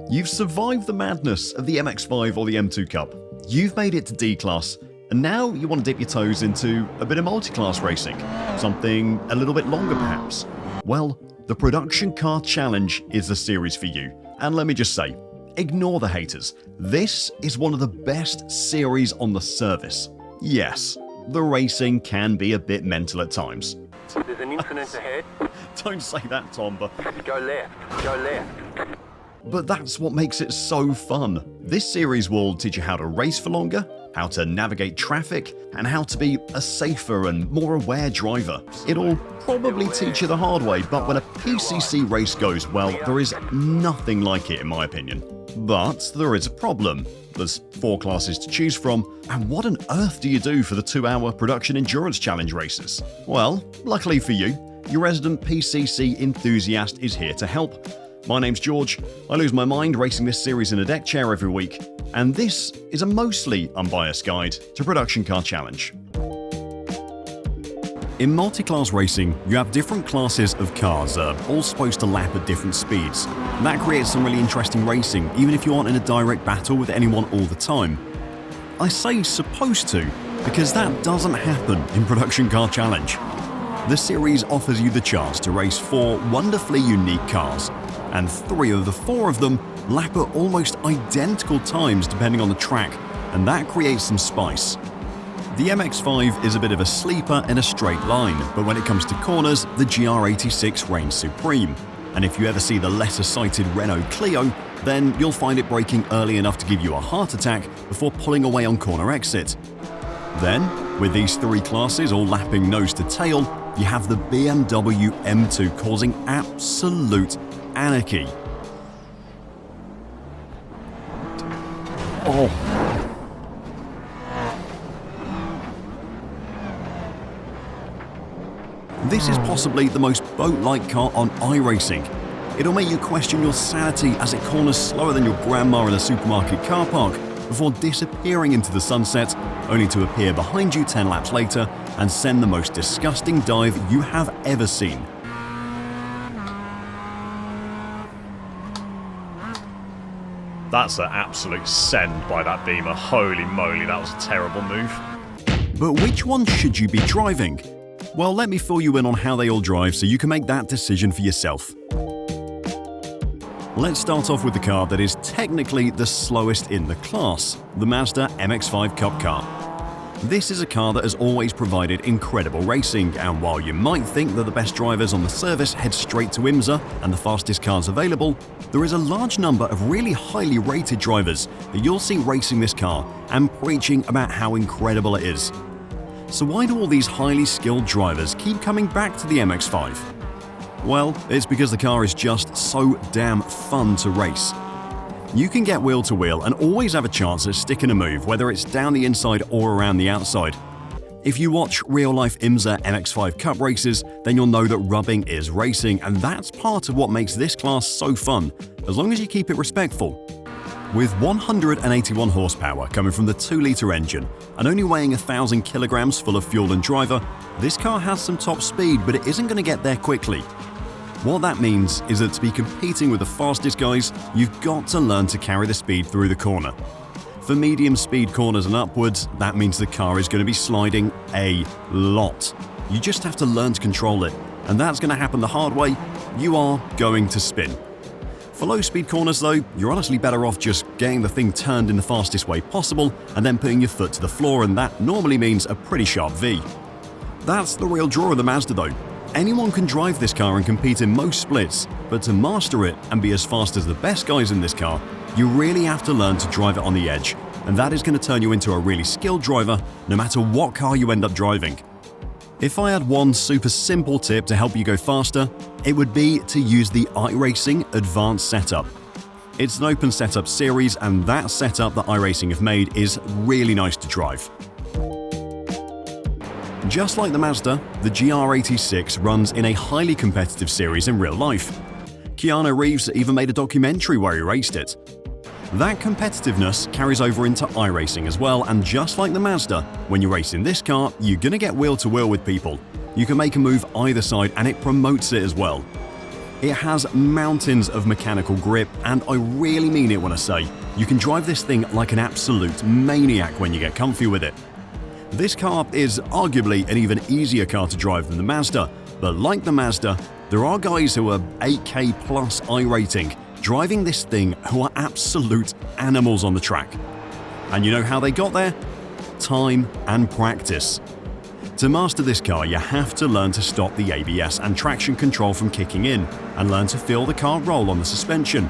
You've survived the madness of the MX-5 or the M2 Cup. You've made it to D-Class, and now you want to dip your toes into a bit of multi-class racing. Something a little bit longer perhaps. Well, the Production Car Challenge is the series for you. And let me just say, ignore the haters. This is one of the best series on the service. Yes, the racing can be a bit mental at times. There's an incident ahead. Don't say that, Tom, but Go left. Go left. But that's what makes it so fun. This series will teach you how to race for longer, how to navigate traffic, and how to be a safer and more aware driver. It'll probably teach you the hard way, but when a PCC race goes well, there is nothing like it in my opinion. But there is a problem. There's 4 classes to choose from, and what on earth do you do for the 2-hour Production Endurance Challenge races? Well, luckily for you, your resident PCC enthusiast is here to help. My name's George, I lose my mind racing this series in a deck chair every week, and this is a mostly unbiased guide to Production Car Challenge. In multi-class racing, you have different classes of cars all supposed to lap at different speeds. That creates some really interesting racing, even if you aren't in a direct battle with anyone all the time. I say supposed to, because that doesn't happen in Production Car Challenge. The series offers you the chance to race 4 wonderfully unique cars, and 3 of the 4 of them lap at almost identical times depending on the track, and that creates some spice. The MX-5 is a bit of a sleeper in a straight line, but when it comes to corners, the GR86 reigns supreme. And if you ever see the lesser-sighted Renault Clio, then you'll find it braking early enough to give you a heart attack before pulling away on corner exit. Then, with these 3 classes all lapping nose to tail, you have the BMW M2 causing absolute anarchy. Oh. This is possibly the most boat-like car on iRacing. It'll make you question your sanity as it corners slower than your grandma in a supermarket car park before disappearing into the sunset, only to appear behind you 10 laps later and send the most disgusting dive you have ever seen. That's an absolute send by that Beamer. Holy moly, that was a terrible move. But which one should you be driving? Well, let me fill you in on how they all drive so you can make that decision for yourself. Let's start off with the car that is technically the slowest in the class, the Mazda MX-5 Cup car. This is a car that has always provided incredible racing, and while you might think that the best drivers on the service head straight to IMSA and the fastest cars available, there is a large number of really highly rated drivers that you'll see racing this car and preaching about how incredible it is. So why do all these highly skilled drivers keep coming back to the MX-5? Well, it's because the car is just so damn fun to race. You can get wheel to wheel and always have a chance at sticking a move, whether it's down the inside or around the outside. If you watch real-life IMSA MX-5 Cup races, then you'll know that rubbing is racing, and that's part of what makes this class so fun, as long as you keep it respectful. With 181 horsepower coming from the 2-litre engine and only weighing 1,000 kilograms full of fuel and driver, this car has some top speed, but it isn't going to get there quickly. What that means is that to be competing with the fastest guys, you've got to learn to carry the speed through the corner. For medium speed corners and upwards, that means the car is going to be sliding a lot. You just have to learn to control it, and that's going to happen the hard way. You are going to spin. For low speed corners though, you're honestly better off just getting the thing turned in the fastest way possible and then putting your foot to the floor, and that normally means a pretty sharp V. That's the real draw of the Mazda though. Anyone can drive this car and compete in most splits, but to master it and be as fast as the best guys in this car, you really have to learn to drive it on the edge, and that is going to turn you into a really skilled driver no matter what car you end up driving. If I had one super simple tip to help you go faster, it would be to use the iRacing Advanced setup. It's an open setup series, and that setup that iRacing have made is really nice to drive. Just like the Mazda, the GR86 runs in a highly competitive series in real life. Keanu Reeves even made a documentary where he raced it. That competitiveness carries over into iRacing as well, and just like the Mazda, when you race in this car, you're gonna get wheel to wheel with people. You can make a move either side and it promotes it as well. It has mountains of mechanical grip, and I really mean it when I say you can drive this thing like an absolute maniac when you get comfy with it. This car is arguably an even easier car to drive than the Mazda, but like the Mazda, there are guys who are 8K plus iRating driving this thing who are absolute animals on the track. And you know how they got there? Time and practice. To master this car, you have to learn to stop the ABS and traction control from kicking in and learn to feel the car roll on the suspension.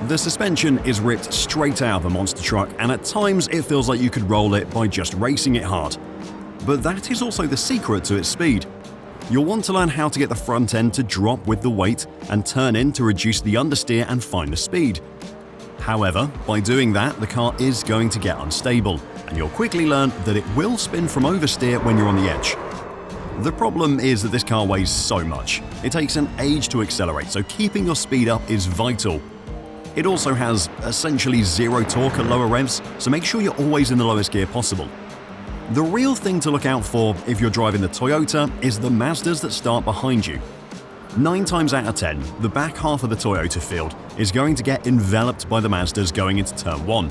The suspension is ripped straight out of a monster truck, and at times it feels like you could roll it by just racing it hard. But that is also the secret to its speed. You'll want to learn how to get the front end to drop with the weight and turn in to reduce the understeer and find the speed. However, by doing that, the car is going to get unstable, and you'll quickly learn that it will spin from oversteer when you're on the edge. The problem is that this car weighs so much. It takes an age to accelerate, so keeping your speed up is vital. It also has essentially zero torque at lower revs, so make sure you're always in the lowest gear possible. The real thing to look out for if you're driving the Toyota is the Mazdas that start behind you. 9 times out of 10, the back half of the Toyota field is going to get enveloped by the Mazdas going into turn 1.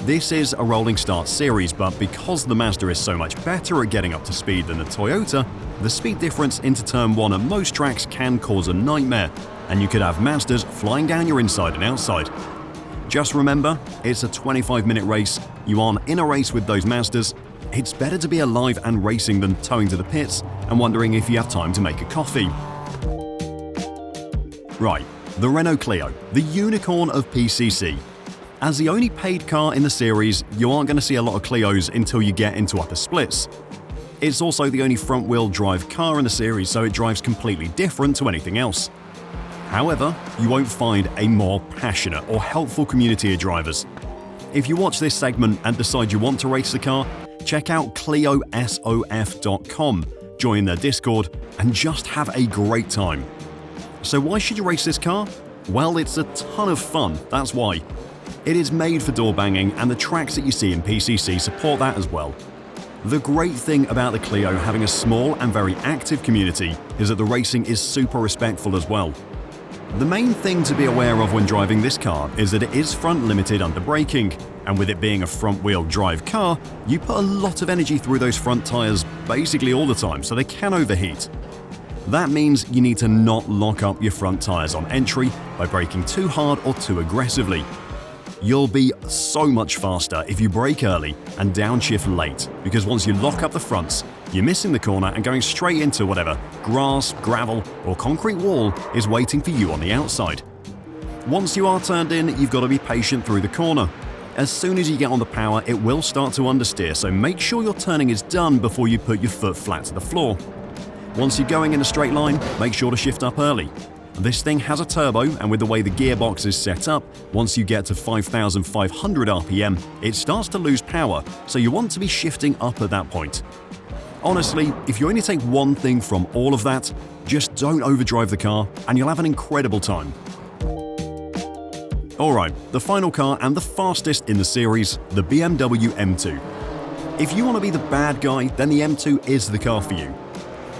This is a rolling start series, but because the Mazda is so much better at getting up to speed than the Toyota, the speed difference into turn 1 at most tracks can cause a nightmare, and you could have Mazdas flying down your inside and outside. Just remember, it's a 25-minute race, you aren't in a race with those Mazdas. It's better to be alive and racing than towing to the pits and wondering if you have time to make a coffee. Right, the Renault Clio, the unicorn of PCC. As the only paid car in the series, you aren't going to see a lot of Clios until you get into upper splits. It's also the only front-wheel drive car in the series, so it drives completely different to anything else. However, you won't find a more passionate or helpful community of drivers. If you watch this segment and decide you want to race the car, check out ClioSOF.com, join their Discord, and just have a great time. So why should you race this car? Well, it's a ton of fun, that's why. It is made for door banging, and the tracks that you see in PCC support that as well. The great thing about the Clio having a small and very active community is that the racing is super respectful as well. The main thing to be aware of when driving this car is that it is front limited under braking, and with it being a front-wheel drive car, you put a lot of energy through those front tyres basically all the time, so they can overheat. That means you need to not lock up your front tyres on entry by braking too hard or too aggressively. You'll be so much faster if you brake early and downshift late, because once you lock up the fronts, you're missing the corner and going straight into whatever grass, gravel, or concrete wall is waiting for you on the outside. Once you are turned in, you've got to be patient through the corner. As soon as you get on the power, it will start to understeer, so make sure your turning is done before you put your foot flat to the floor. Once you're going in a straight line, make sure to shift up early. This thing has a turbo, and with the way the gearbox is set up, once you get to 5,500 RPM, it starts to lose power, so you want to be shifting up at that point. Honestly, if you only take one thing from all of that, just don't overdrive the car, and you'll have an incredible time. Alright, the final car and the fastest in the series, the BMW M2. If you want to be the bad guy, then the M2 is the car for you.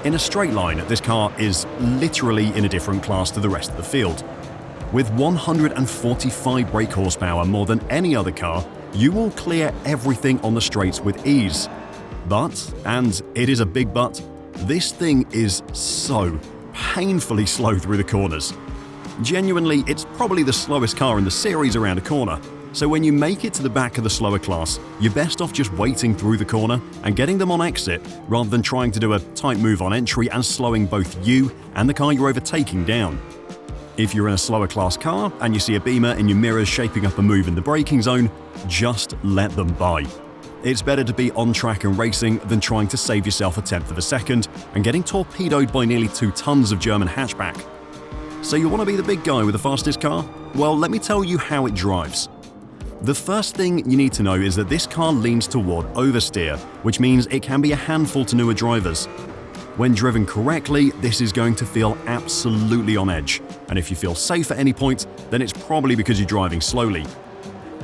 In a straight line, this car is literally in a different class to the rest of the field. With 145 brake horsepower more than any other car, you will clear everything on the straights with ease. But, and it is a big but, this thing is so painfully slow through the corners. Genuinely, it's probably the slowest car in the series around a corner. So when you make it to the back of the slower class, you're best off just waiting through the corner and getting them on exit rather than trying to do a tight move on entry and slowing both you and the car you're overtaking down. If you're in a slower class car and you see a Beamer in your mirrors shaping up a move in the braking zone, just let them by. It's better to be on track and racing than trying to save yourself a tenth of a second and getting torpedoed by nearly 2 tons of German hatchback. So you want to be the big guy with the fastest car? Well, let me tell you how it drives. The first thing you need to know is that this car leans toward oversteer, which means it can be a handful to newer drivers. When driven correctly, this is going to feel absolutely on edge, and if you feel safe at any point, then it's probably because you're driving slowly.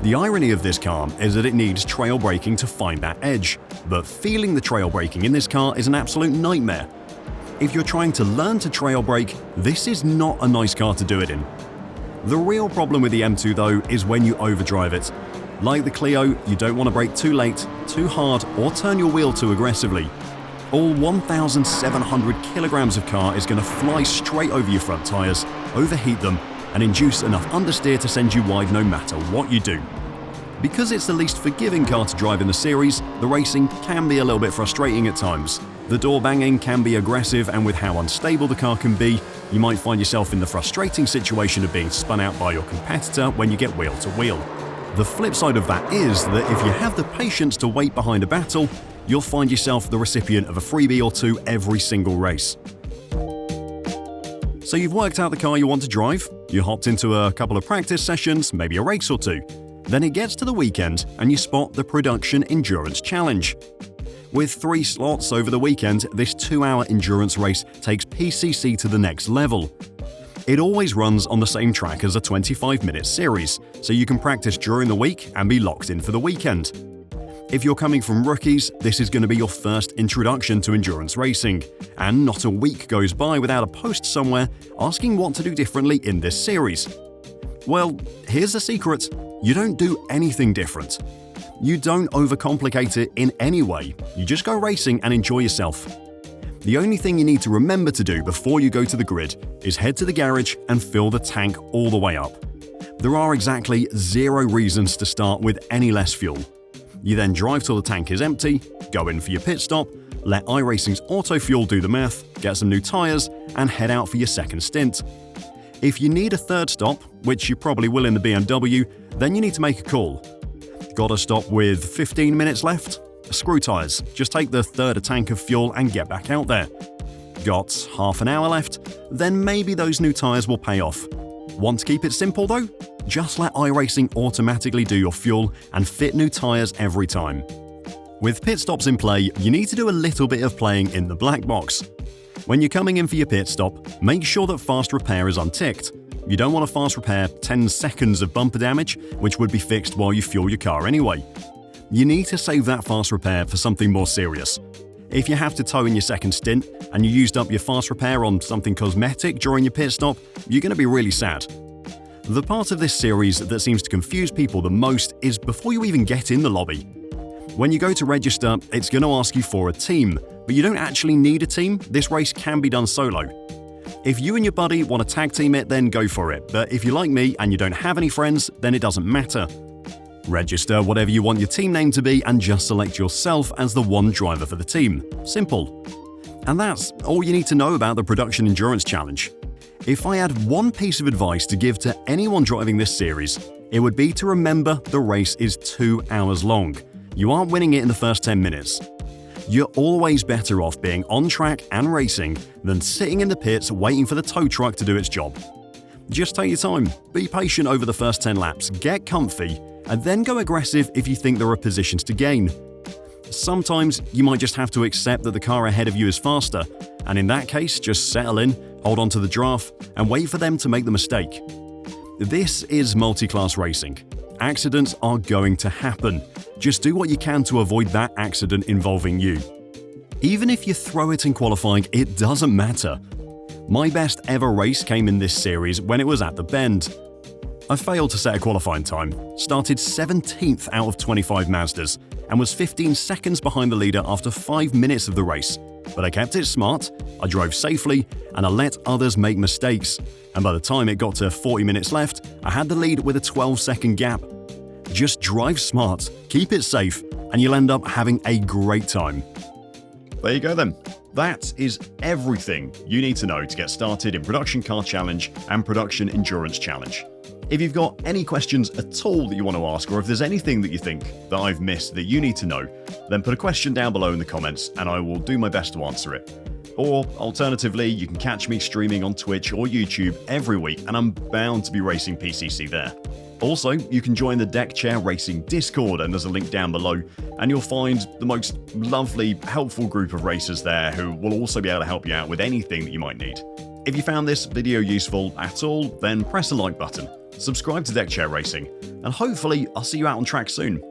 The irony of this car is that it needs trail braking to find that edge, but feeling the trail braking in this car is an absolute nightmare. If you're trying to learn to trail brake, this is not a nice car to do it in. The real problem with the M2 though is when you overdrive it. Like the Clio, you don't want to brake too late, too hard, or turn your wheel too aggressively. All 1,700 kilograms of car is going to fly straight over your front tyres, overheat them, and induce enough understeer to send you wide no matter what you do. Because it's the least forgiving car to drive in the series, the racing can be a little bit frustrating at times. The door banging can be aggressive, and with how unstable the car can be, you might find yourself in the frustrating situation of being spun out by your competitor when you get wheel to wheel. The flip side of that is that if you have the patience to wait behind a battle, you'll find yourself the recipient of a freebie or two every single race. So you've worked out the car you want to drive, you hopped into a couple of practice sessions, maybe a race or two. Then it gets to the weekend and you spot the Production Endurance Challenge. With 3 slots over the weekend, this 2-hour endurance race takes PCC to the next level. It always runs on the same track as a 25-minute series, so you can practice during the week and be locked in for the weekend. If you're coming from rookies, this is going to be your first introduction to endurance racing, and not a week goes by without a post somewhere asking what to do differently in this series. Well, here's the secret: you don't do anything different. You don't overcomplicate it in any way, you just go racing and enjoy yourself. The only thing you need to remember to do before you go to the grid is head to the garage and fill the tank all the way up. There are exactly 0 reasons to start with any less fuel. You then drive till the tank is empty, go in for your pit stop, let iRacing's auto fuel do the math, get some new tyres, and head out for your second stint. If you need a third stop, which you probably will in the BMW, then you need to make a call. Got a stop with 15 minutes left? Screw tyres, just take the third tank of fuel and get back out there. Got half an hour left? Then maybe those new tyres will pay off. Want to keep it simple though? Just let iRacing automatically do your fuel and fit new tyres every time. With pit stops in play, you need to do a little bit of playing in the black box. When you're coming in for your pit stop, make sure that fast repair is unticked. You don't want to fast repair 10 seconds of bumper damage, which would be fixed while you fuel your car anyway. You need to save that fast repair for something more serious. If you have to tow in your second stint and you used up your fast repair on something cosmetic during your pit stop, you're going to be really sad. The part of this series that seems to confuse people the most is before you even get in the lobby. When you go to register, it's going to ask you for a team, but you don't actually need a team. This race can be done solo. If you and your buddy want to tag team it, then go for it, but if you're like me and you don't have any friends, then it doesn't matter. Register whatever you want your team name to be and just select yourself as the one driver for the team. Simple. And that's all you need to know about the Production Endurance Challenge. If I had one piece of advice to give to anyone driving this series, it would be to remember the race is 2 hours long. You aren't winning it in the first 10 minutes. You're always better off being on track and racing than sitting in the pits waiting for the tow truck to do its job. Just take your time, be patient over the first 10 laps, get comfy, and then go aggressive if you think there are positions to gain. Sometimes you might just have to accept that the car ahead of you is faster, and in that case, just settle in, hold on to the draft, and wait for them to make the mistake. This is multi-class racing. Accidents are going to happen. Just do what you can to avoid that accident involving you. Even if you throw it in qualifying, it doesn't matter. My best ever race came in this series when it was at the Bend. I failed to set a qualifying time, started 17th out of 25 Mazdas, and was 15 seconds behind the leader after 5 minutes of the race. But I kept it smart, I drove safely, and I let others make mistakes. And by the time it got to 40 minutes left, I had the lead with a 12-second gap. Just drive smart, keep it safe, and you'll end up having a great time. There you go then. That is everything you need to know to get started in Production Car Challenge and Production Endurance Challenge. If you've got any questions at all that you want to ask, or if there's anything that you think that I've missed that you need to know, then put a question down below in the comments and I will do my best to answer it. Or alternatively, you can catch me streaming on Twitch or YouTube every week, and I'm bound to be racing PCC there. Also, you can join the Deck Chair Racing Discord, and there's a link down below, and you'll find the most lovely, helpful group of racers there who will also be able to help you out with anything that you might need. If you found this video useful at all, then press the like button, subscribe to Deck Chair Racing, and hopefully I'll see you out on track soon.